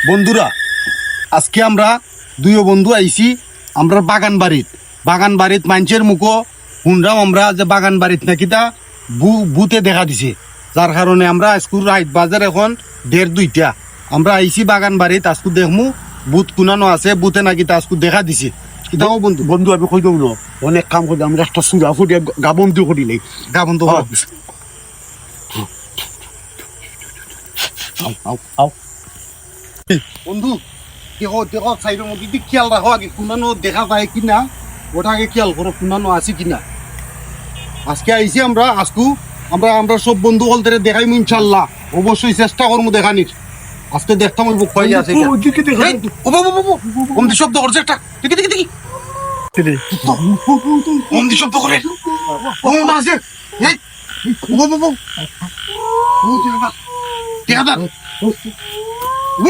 বন্ধুরা আজকে আমরা দুইও বন্ধু আইছি আমরা বাগান বাড়িত মানুষের মুখো শুনলাম আমরা যে বাগান বাড়িত নাকি তা ভূতে দেখা দিছে, যার কারণে আমরা স্কুল রাইট বাজার এখন 1:30 আমরা আইছি বাগান বাড়িত আজকে দেখমু ভূত কুনানো আছে, ভূতে নাকি তা আজকে দেখা দিছে। কিতাও বন্ধু বন্ধু আমি কই দেবো না, অনেক কাম করি আমরা একটা সুরা ফুটিয়ে গাবন দিয়ে করি নেই। গা বন্ধু আও আও আও বন্ধু দেখো দেখো সাইডের মধ্যে দিক খেয়াল রাখো, আগে কুনানো দেখা যায় কিনা ওটা আগে খেয়াল করো, কুনানো আছে কিনা। আজকে আইছি আমরা আমরা সব বন্ধু হল দেখাইমু ইনশাল্লাহ, অবশ্যই চেষ্টা করবো দেখানির। আজকে দেখতাম ওই বুক পাই আছে ওদিকে দেখা কমতি শব্দ করছে একটা, দেখি দেখি দেখি কমতি শব্দ করে ও মা আছে এই ও বাবা ও দেখা দাও